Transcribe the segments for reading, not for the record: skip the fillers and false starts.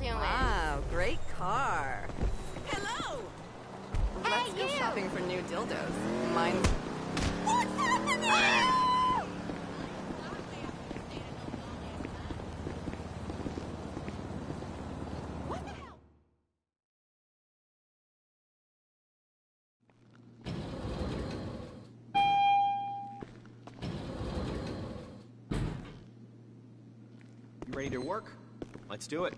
y'all doing? Wow, great car. Hello! Let's go shopping for new dildos. Mine's... What's happening? What the hell? You ready to work? Let's do it.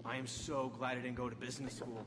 I am so glad I didn't go to business school.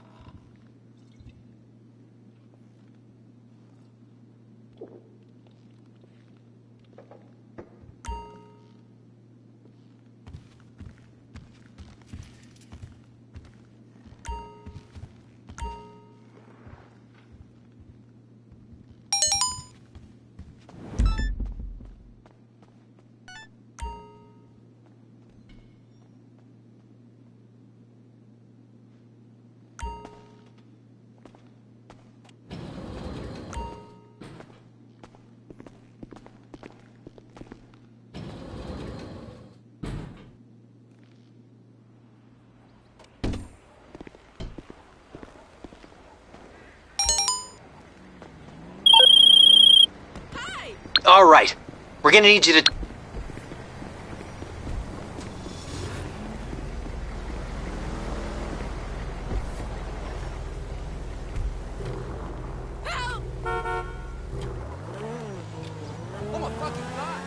All right. We're gonna need you to... Help! Oh my fucking god!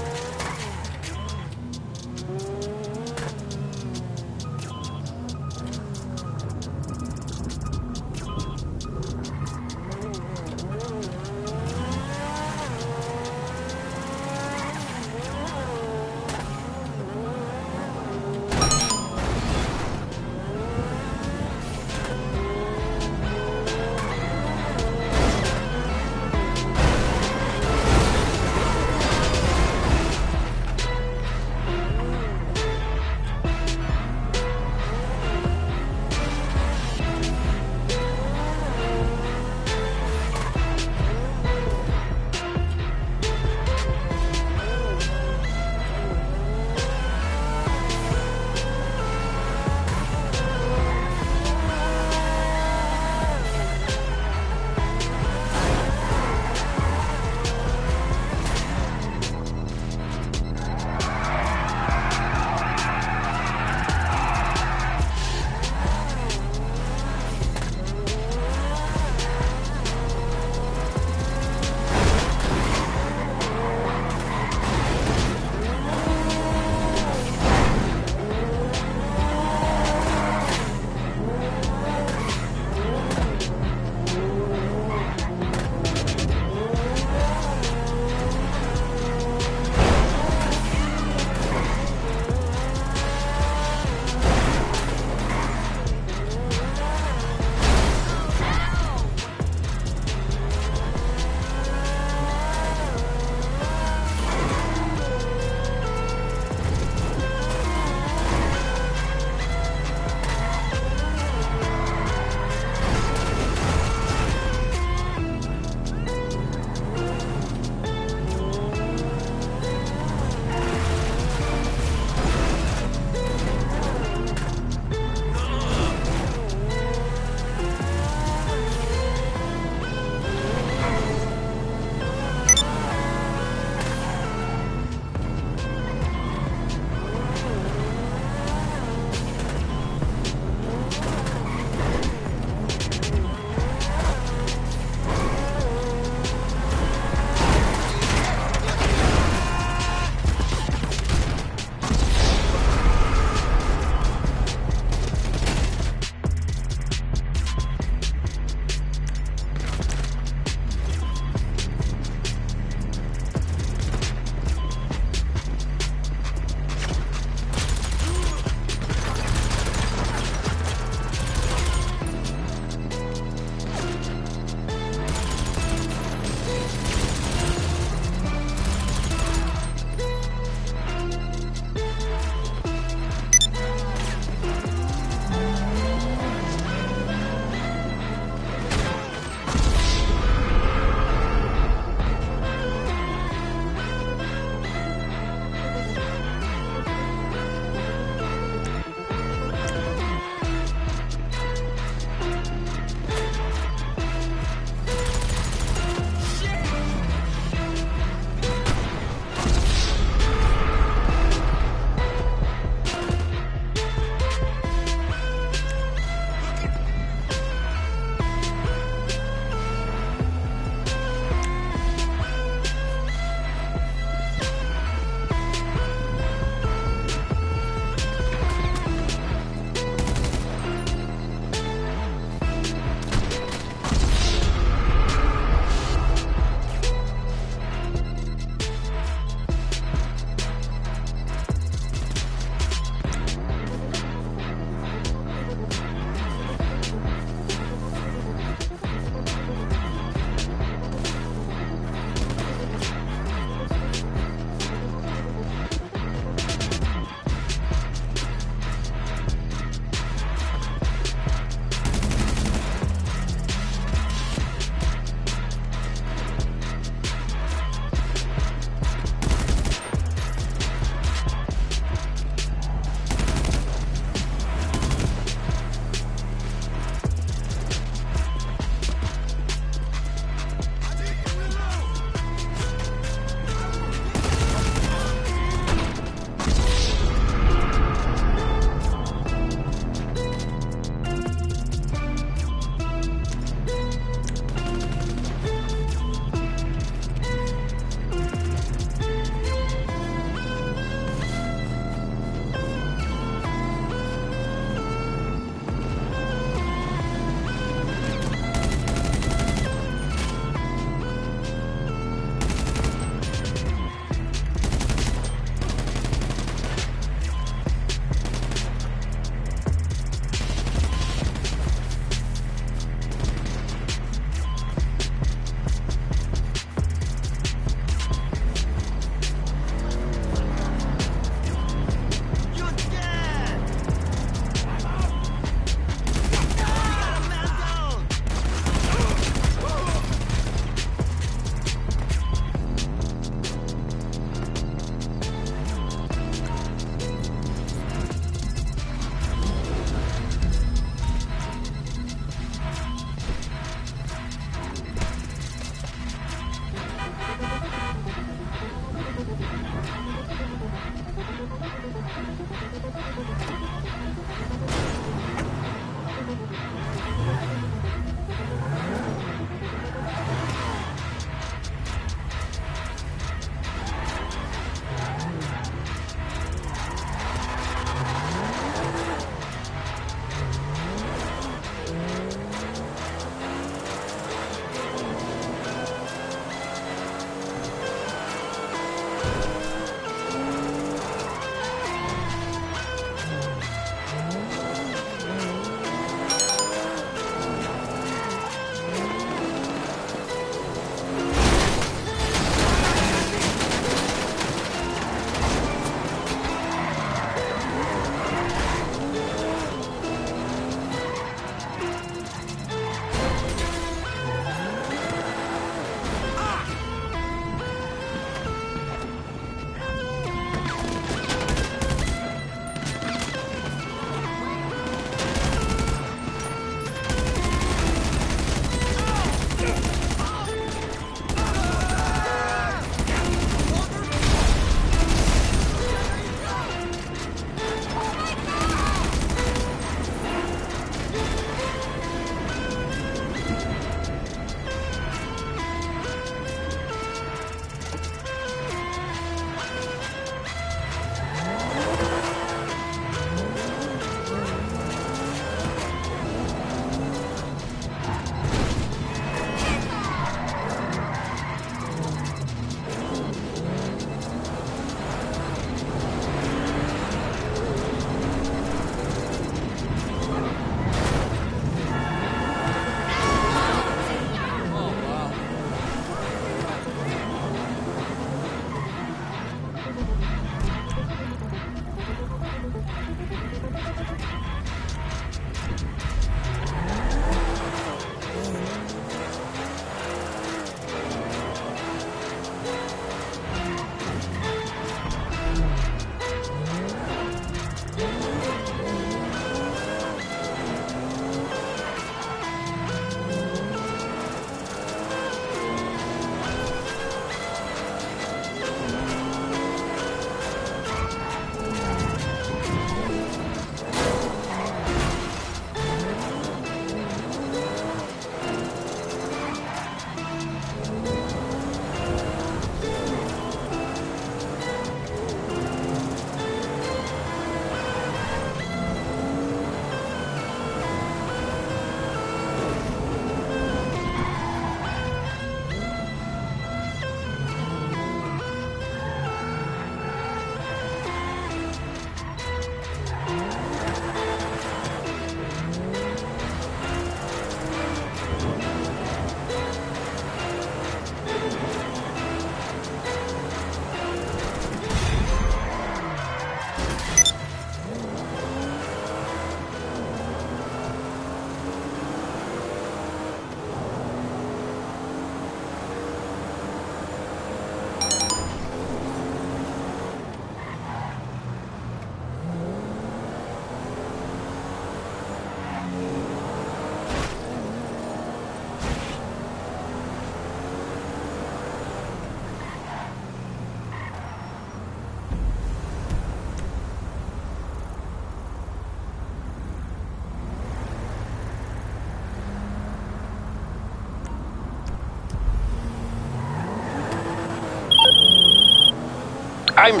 I'm.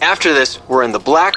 After this, we're in the black.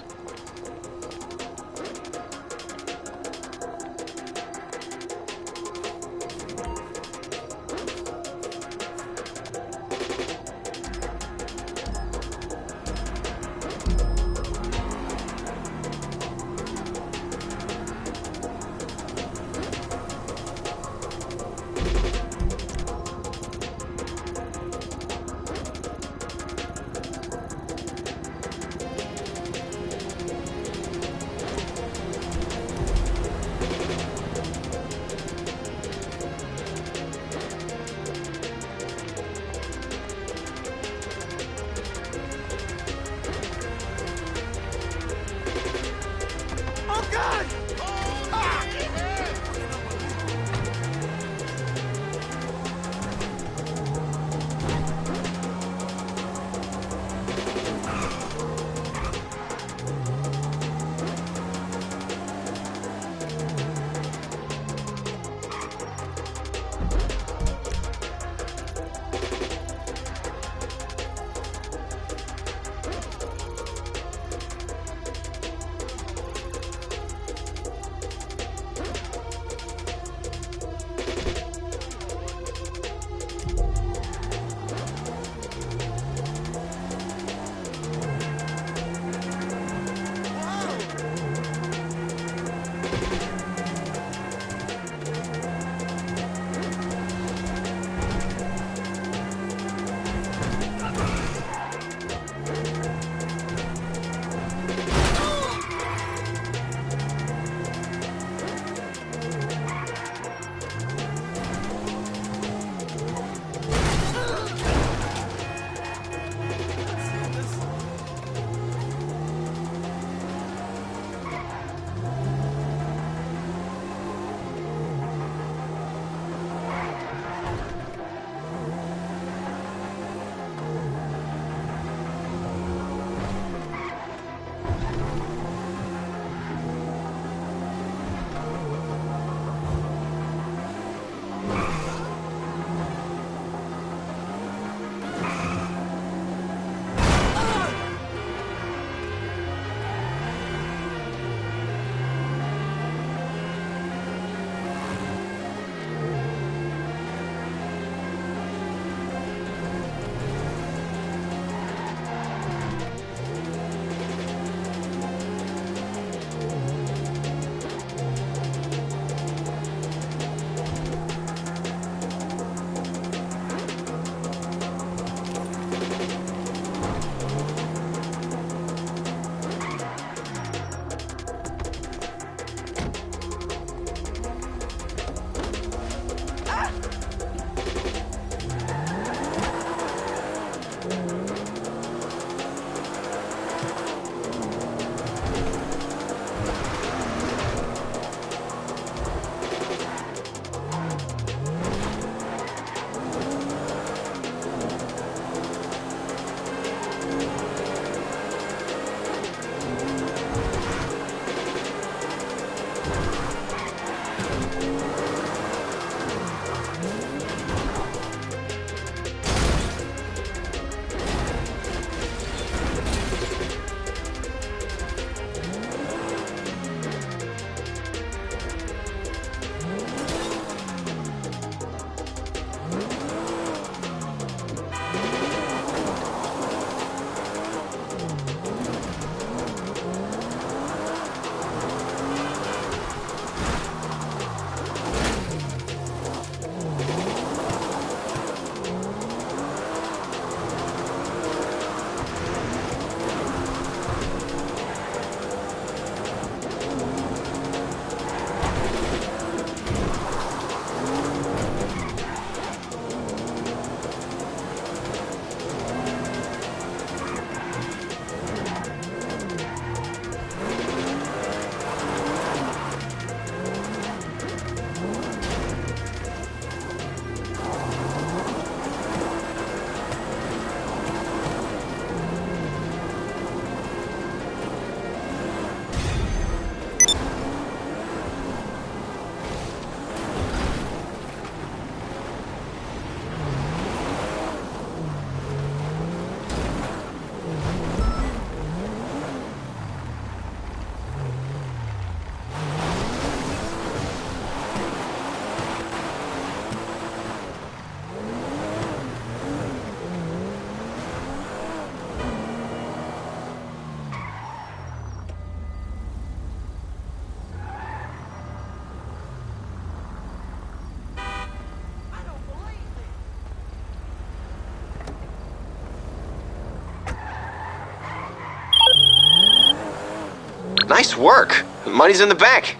Nice work. The money's in the bank.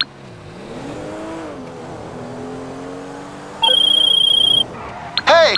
Hey!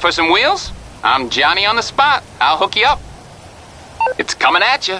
for some wheels? I'm Johnny on the spot. I'll hook you up. It's coming at you.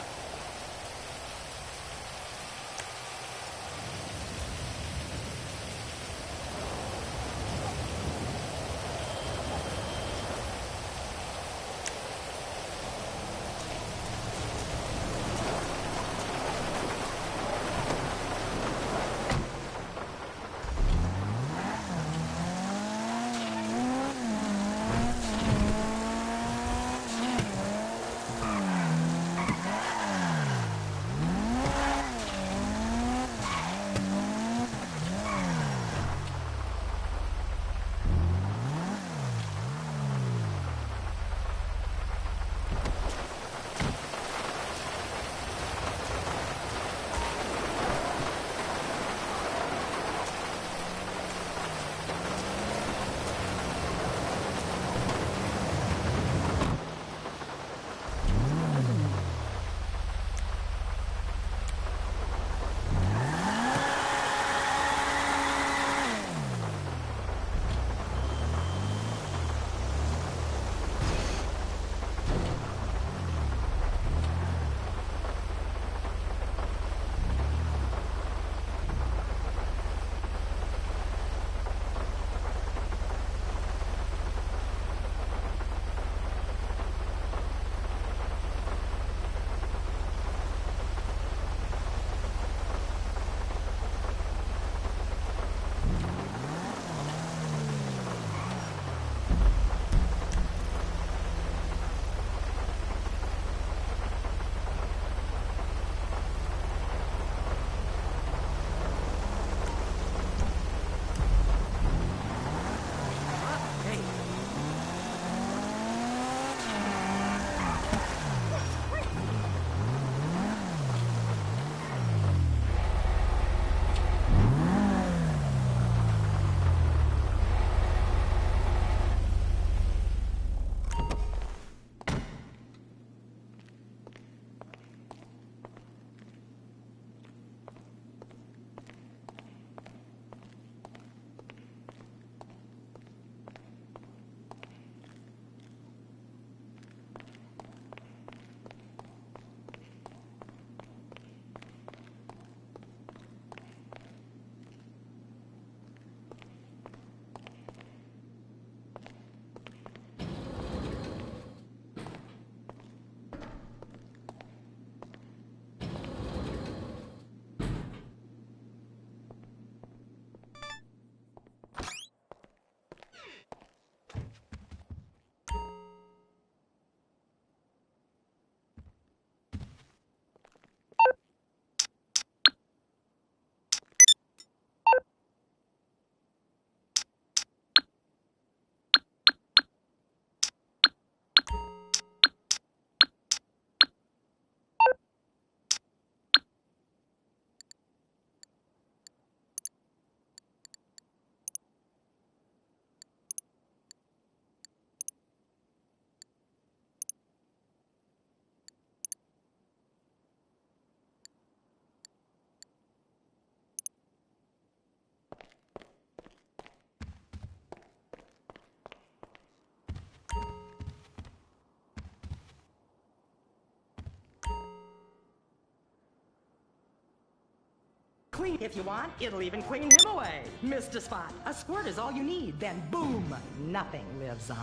Clean if you want, it'll even clean him away. Mr. Spot, a squirt is all you need, then boom, nothing lives on.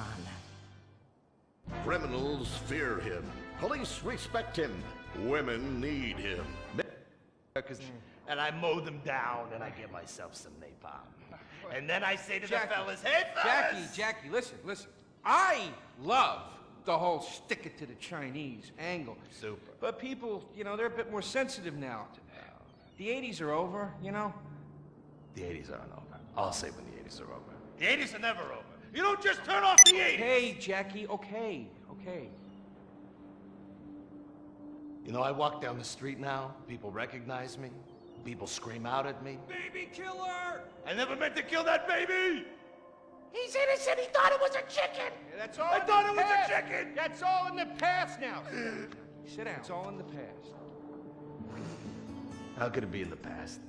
Criminals fear him. Police respect him. Women need him. And I mow them down and I get myself some napalm. And then I say to the fellas, hey fellas! Jackie, listen. I love the whole stick it to the Chinese angle. Super. But people, they're a bit more sensitive now. The 80s are over, The 80s aren't over. I'll say when the 80s are over. The 80s are never over. You don't just turn off the 80s! Hey, Jackie, okay. You know, I walk down the street now, people recognize me, people scream out at me. Baby killer! I never meant to kill that baby! He's innocent, he thought it was a chicken! Yeah, that's all I thought it was a chicken! That's all in the past now. Sit down. It's all in the past. How could it be in the past?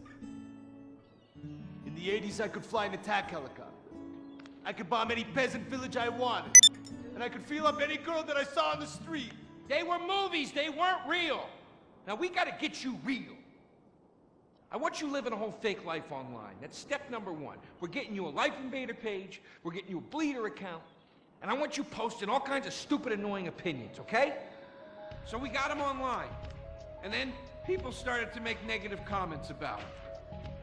In the 80s, I could fly an attack helicopter. I could bomb any peasant village I wanted. And I could feel up any girl that I saw on the street. They were movies, they weren't real. Now we gotta get you real. I want you living a whole fake life online. That's step number one. We're getting you a Life Invader page, we're getting you a Bleeder account, and I want you posting all kinds of stupid, annoying opinions, okay? So we got them online. And then people started to make negative comments about it.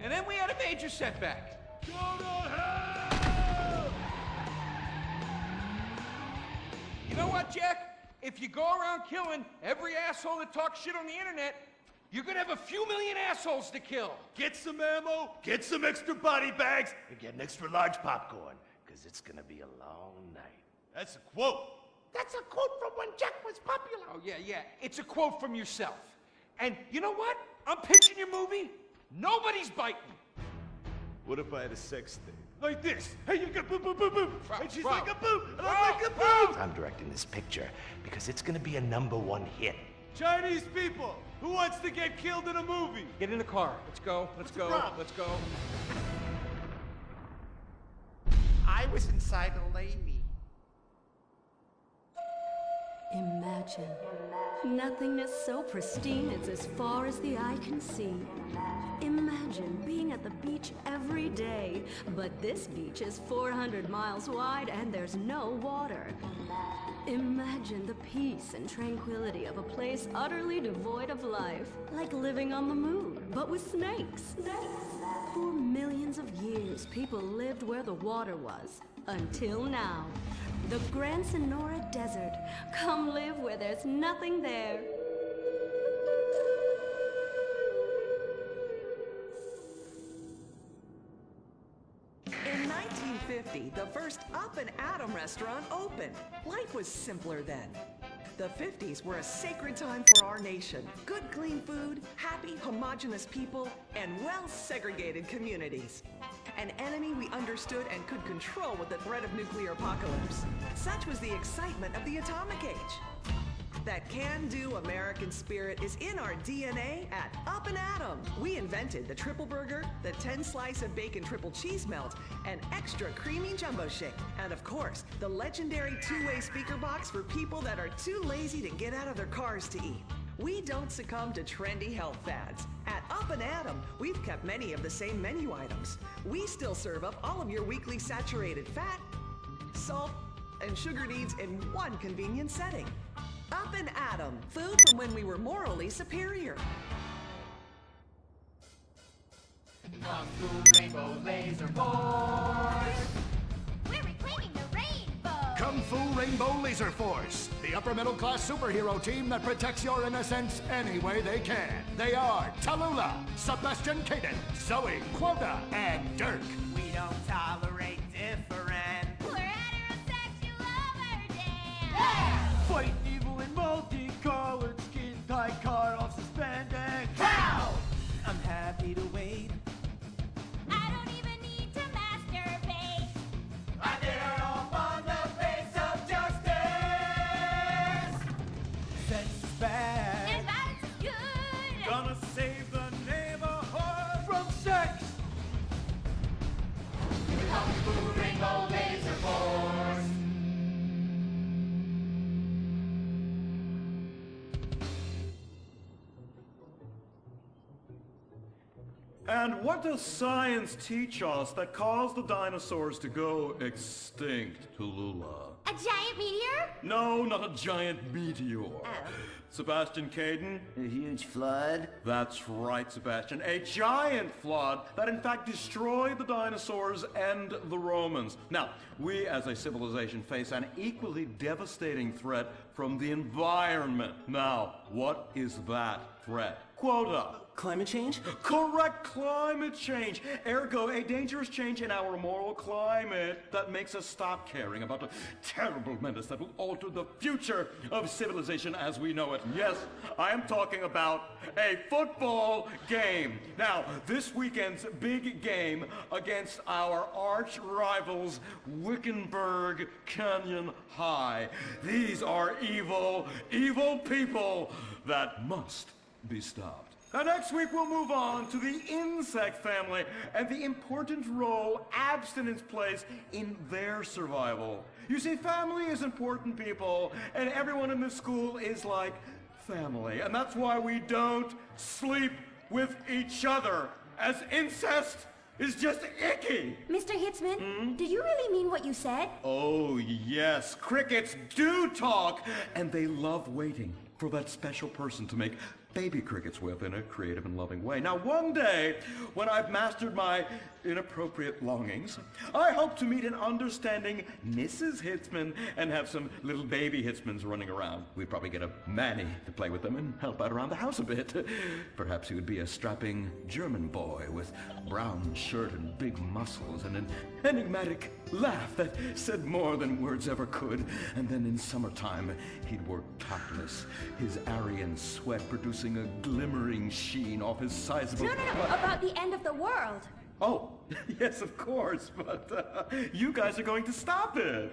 And then we had a major setback. Go to hell! You know what, Jack? If you go around killing every asshole that talks shit on the internet, you're gonna have a few million assholes to kill. Get some ammo, get some extra body bags, and get an extra large popcorn, because it's gonna be a long night. That's a quote. That's a quote from when Jack was popular. Oh, yeah. It's a quote from yourself. And you know what? I'm pitching your movie. Nobody's biting. What if I had a sex thing? Like this. Hey, you got boop, boop, boop, boop. And she's Bro. like a boop, and I'm like a boop. I'm directing this picture because it's gonna be a #1 hit. Chinese people, who wants to get killed in a movie? Get in the car. Let's go. Let's go. problem? Let's go. I was inside a lady. Imagine nothingness so pristine it's as far as the eye can see. Imagine being at the beach every day, but this beach is 400 miles wide and there's no water. Imagine the peace and tranquility of a place utterly devoid of life, like living on the moon, but with snakes. For millions of years, people lived where the water was, until now. The Gran Sonora Desert. Come live where there's nothing there. In 1950, the first Up and Atom restaurant opened. Life was simpler then. The 50s were a sacred time for our nation. Good, clean food, happy, homogenous people, and well-segregated communities. An enemy we understood and could control with the threat of nuclear apocalypse. Such was the excitement of the atomic age. That can-do American spirit is in our DNA at Up and Atom. We invented the triple burger, the 10-slice of bacon triple cheese melt, and extra creamy jumbo shake. And of course, the legendary two-way speaker box for people that are too lazy to get out of their cars to eat. We don't succumb to trendy health fads. At Up and Atom, we've kept many of the same menu items. We still serve up all of your weekly saturated fat, salt, and sugar needs in one convenient setting. Up and Atom, food from when we were morally superior. Kung Fu Rainbow Laser Force. We're reclaiming the rainbow. Kung Fu Rainbow Laser Force, the upper middle class superhero team that protects your innocence any way they can. They are Tallulah, Sebastian Caden, Zoe, Quota, and Dirk. We don't tolerate different. We're heterosexual overdance. Fight evil in multicolored skin, tight car off suspended. Pow! I'm happy to wait. I don't even need to masturbate. I did it all on the face of justice. Sex is bad. And violence is good. Gonna save the neighborhood from sex. Kung Fu Rainbow Laser Force. And what does science teach us that caused the dinosaurs to go extinct, Tallulah? A giant meteor? No, not a giant meteor. Sebastian Caden? A huge flood? That's right, Sebastian. A giant flood that in fact destroyed the dinosaurs and the Romans. Now, we as a civilization face an equally devastating threat from the environment. Now, what is that threat? Quota. Climate change? Correct, climate change. Ergo, a dangerous change in our moral climate that makes us stop caring about the terrible menace that will alter the future of civilization as we know it. Yes, I am talking about a football game. Now, this weekend's big game against our arch rivals, Wickenburg Canyon High. These are evil, evil people that must be stopped. Now, next week we'll move on to the insect family and the important role abstinence plays in their survival. You see, family is important, people, and everyone in this school is like family. And that's why we don't sleep with each other, as incest is just icky. Mr. Hitzman, did you really mean what you said? Oh, yes. Crickets do talk, and they love waiting for that special person to make baby crickets with in a creative and loving way. Now, one day, when I've mastered my inappropriate longings, I hope to meet an understanding Mrs. Hitzman and have some little baby Hitzmans running around. We'd probably get a Manny to play with them and help out around the house a bit. Perhaps he would be a strapping German boy with brown shirt and big muscles and an enigmatic laugh that said more than words ever could. And then in summertime, he'd work topless, his Aryan sweat producing a glimmering sheen off his sizable... No, about the end of the world. Oh, yes, of course, but you guys are going to stop it.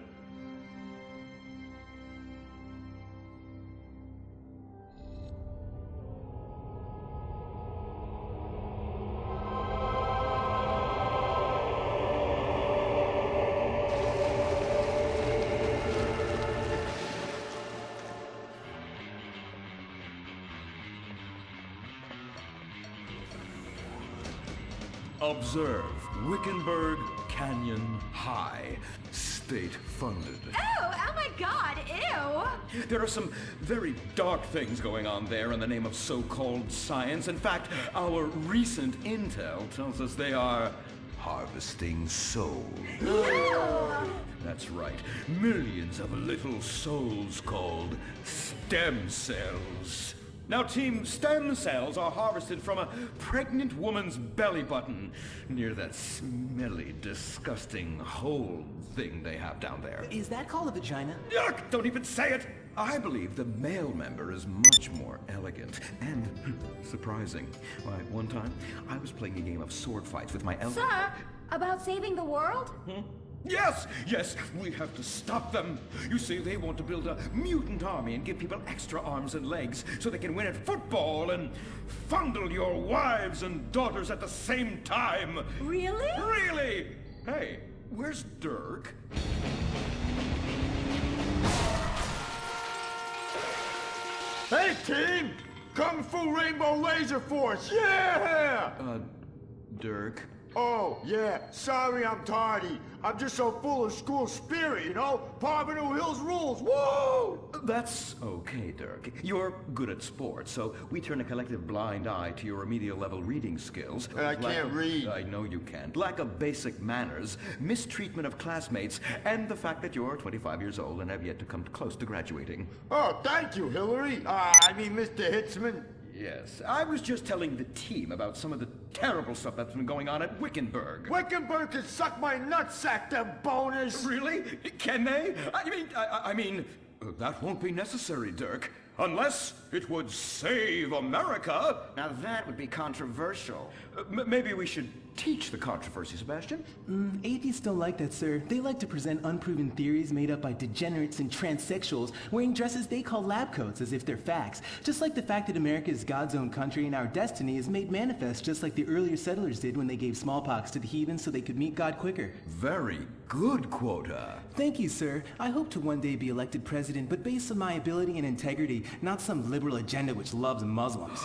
Observe Wickenburg Canyon High, state-funded. Oh my God, ew! There are some very dark things going on there in the name of so-called science. In fact, our recent intel tells us they are harvesting souls. That's right. Millions of little souls called stem cells. Now, Team Stem Cells are harvested from a pregnant woman's belly button near that smelly, disgusting hole thing they have down there. Is that called a vagina? Yuck! Don't even say it! I believe the male member is much more elegant and surprising. Why, one time, I was playing a game of sword fights with my elder... Sir, about saving the world? Yes, we have to stop them. You see, they want to build a mutant army and give people extra arms and legs so they can win at football and fondle your wives and daughters at the same time. Really? Really? Hey, where's Dirk? Hey, team! Kung Fu Rainbow Laser Force, yeah! Dirk? Oh, yeah, sorry I'm tardy. I'm just so full of school spirit, you know? Parvenu Hills rules, woo! That's okay, Dirk. You're good at sports, so we turn a collective blind eye to your remedial level reading skills. I can't read. I know you can't. Lack of basic manners, mistreatment of classmates, and the fact that you're 25 years old and have yet to come close to graduating. Oh, thank you, Hillary. Mr. Hitzman. Yes, I was just telling the team about some of the terrible stuff that's been going on at Wickenburg. Wickenburg can suck my nutsack, them boners! Really? Can they? I mean, that won't be necessary, Dirk. Unless it would save America. Now that would be controversial. Maybe we should teach the controversy, Sebastian. Atheists don't like that, sir. They like to present unproven theories made up by degenerates and transsexuals wearing dresses they call lab coats as if they're facts. Just like the fact that America is God's own country and our destiny is made manifest just like the earlier settlers did when they gave smallpox to the heathens so they could meet God quicker. Very good, Quota. Thank you, sir. I hope to one day be elected president, but based on my ability and integrity, not some liberal agenda which loves Muslims.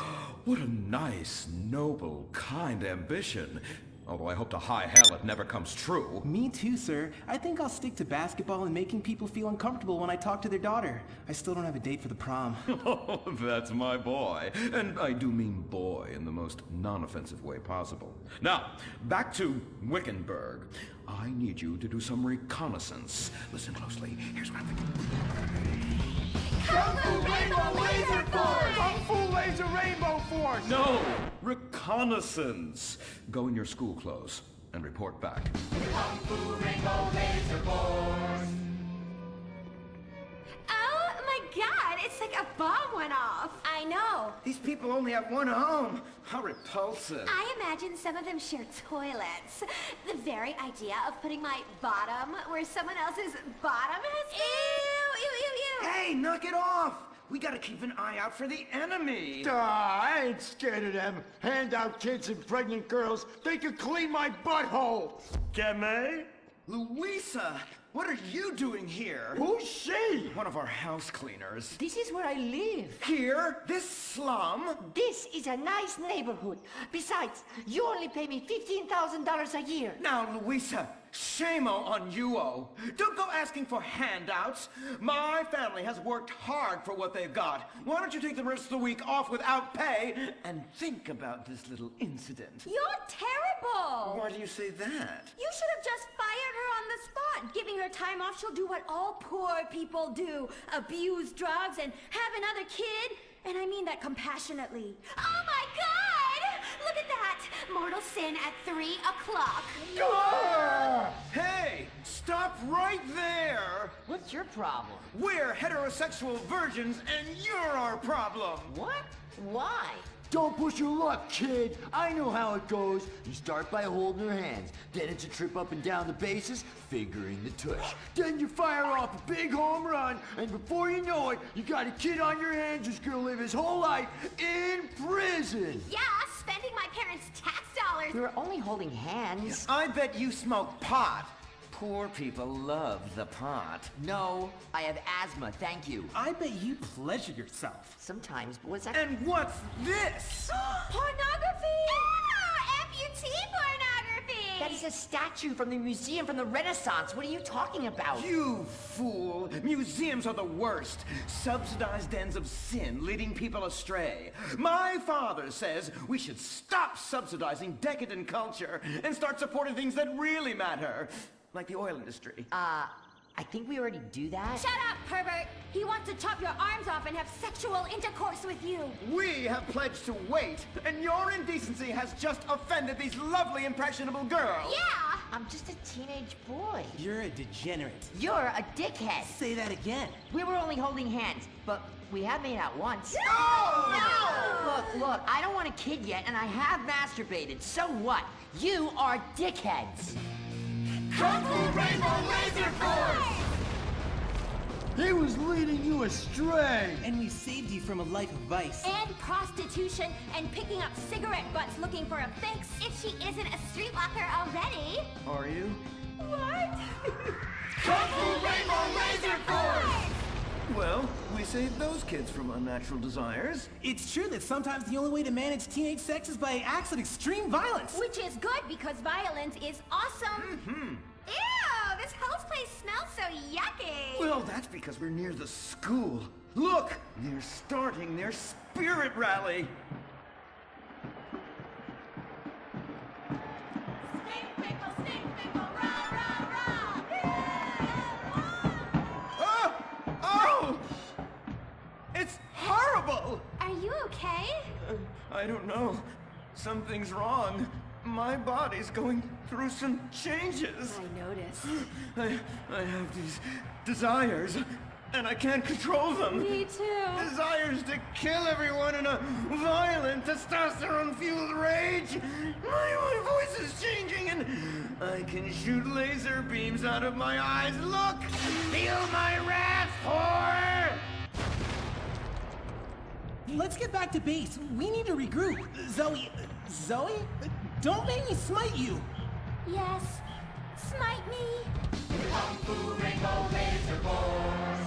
What a nice, noble, kind ambition. Although I hope to high hell it never comes true. Me too, sir. I think I'll stick to basketball and making people feel uncomfortable when I talk to their daughter. I still don't have a date for the prom. Oh, that's my boy. And I do mean boy in the most non-offensive way possible. Now, back to Wickenburg. I need you to do some reconnaissance. Listen closely. Here's what I'm thinking. Kung Fu Rainbow Laser Force! Kung Fu Laser Rainbow Force! No! Reconnaissance. Go in your school clothes and report back. Kung Fu Rainbow Laser Force! Oh my God, it's like a bomb went off. I know. These people only have one home. How repulsive. I imagine some of them share toilets. The very idea of putting my bottom where someone else's bottom has been. Ew, ew, ew, ew. Hey, knock it off. We gotta keep an eye out for the enemy. I ain't scared of them. Handout kids and pregnant girls. They could clean my butthole. Gemma? Louisa, what are you doing here? Who's she? One of our house cleaners. This is where I live. Here? This slum? This is a nice neighborhood. Besides, you only pay me $15,000 a year. Now, Louisa, shame-o on you-o. Don't go asking for handouts. My family has worked hard for what they've got. Why don't you take the rest of the week off without pay and think about this little incident? You're terrible! Why do you say that? You should have just fired her on the spot. Giving her time off, she'll do what all poor people do. Abuse drugs and have another kid. And I mean that compassionately. Oh my God! Look at that! Mortal sin at 3 o'clock. Hey! Stop right there! What's your problem? We're heterosexual virgins and you're our problem! What? Why? Don't push your luck, kid. I know how it goes. You start by holding her hands. Then it's a trip up and down the bases, fingering the tush. Then you fire off a big home run, and before you know it, you got a kid on your hands who's gonna live his whole life in prison. Yeah, spending my parents' tax dollars. We were only holding hands. I bet you smoke pot. Poor people love the pot. No, I have asthma, thank you. I bet you pleasure yourself. Sometimes, but what's that? And what's this? Pornography! Amputee pornography! That is a statue from the museum from the Renaissance. What are you talking about? You fool! Museums are the worst. Subsidized dens of sin, leading people astray. My father says we should stop subsidizing decadent culture and start supporting things that really matter. Like the oil industry. I think we already do that. Shut up, pervert! He wants to chop your arms off and have sexual intercourse with you. We have pledged to wait, and your indecency has just offended these lovely, impressionable girls. Yeah! I'm just a teenage boy. You're a degenerate. You're a dickhead. Say that again. We were only holding hands, but we have made out once. No! Look, I don't want a kid yet, and I have masturbated. So what? You are dickheads. Kung Fu Rainbow Laser Force! He was leading you astray. And we saved you from a life of vice. And prostitution and picking up cigarette butts looking for a fix if she isn't a streetwalker already. Are you? What? Kung Fu Rainbow Laser Force! Well, we saved those kids from unnatural desires. It's true that sometimes the only way to manage teenage sex is by acts of extreme violence. Which is good because violence is awesome. Ew, this whole place smells so yucky. Well, that's because we're near the school. Look, they're starting their spirit rally. It's horrible! Are you okay? I don't know. Something's wrong. My body's going through some changes. I noticed. I have these desires, and I can't control them. Me too. Desires to kill everyone in a violent, testosterone-fueled rage. My voice is changing, and I can shoot laser beams out of my eyes. Look! Feel my wrath, whore! Let's get back to base. We need to regroup. Zoe? Don't make me smite you. Yes, smite me. Kung Fu Rainbow Laser Force!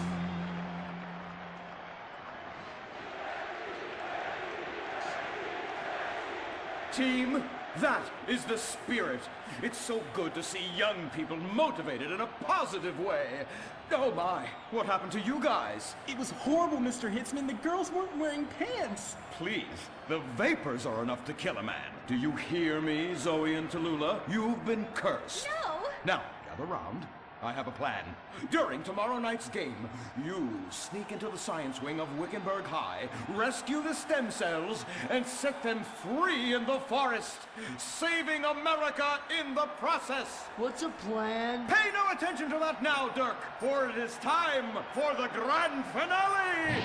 Team, that is the spirit. It's so good to see young people motivated in a positive way. Oh my, what happened to you guys? It was horrible, Mr. Hitzman. The girls weren't wearing pants. Please, the vapors are enough to kill a man. Do you hear me, Zoe and Tallulah? You've been cursed. No. Now, gather round. I have a plan. During tomorrow night's game, you sneak into the science wing of Wickenburg High, rescue the stem cells, and set them free in the forest, saving America in the process. What's a plan? Pay no attention to that now, Dirk, for it is time for the grand finale!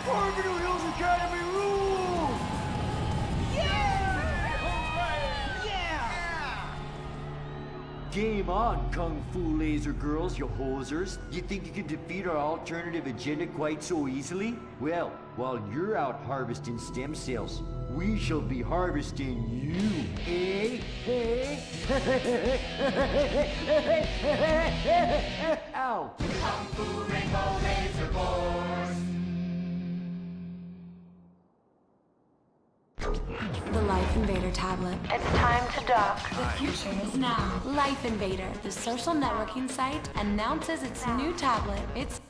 Barbara Hills Academy rules! Game on, Kung Fu Laser Girls, you hosers. You think you can defeat our alternative agenda quite so easily? Well, while you're out harvesting stem cells, we shall be harvesting you, eh? Ow! Kung Fu Rainbow Laser Force. The Life Invader tablet. It's time to dock. The future is now. Life Invader, the social networking site, announces its new tablet. It's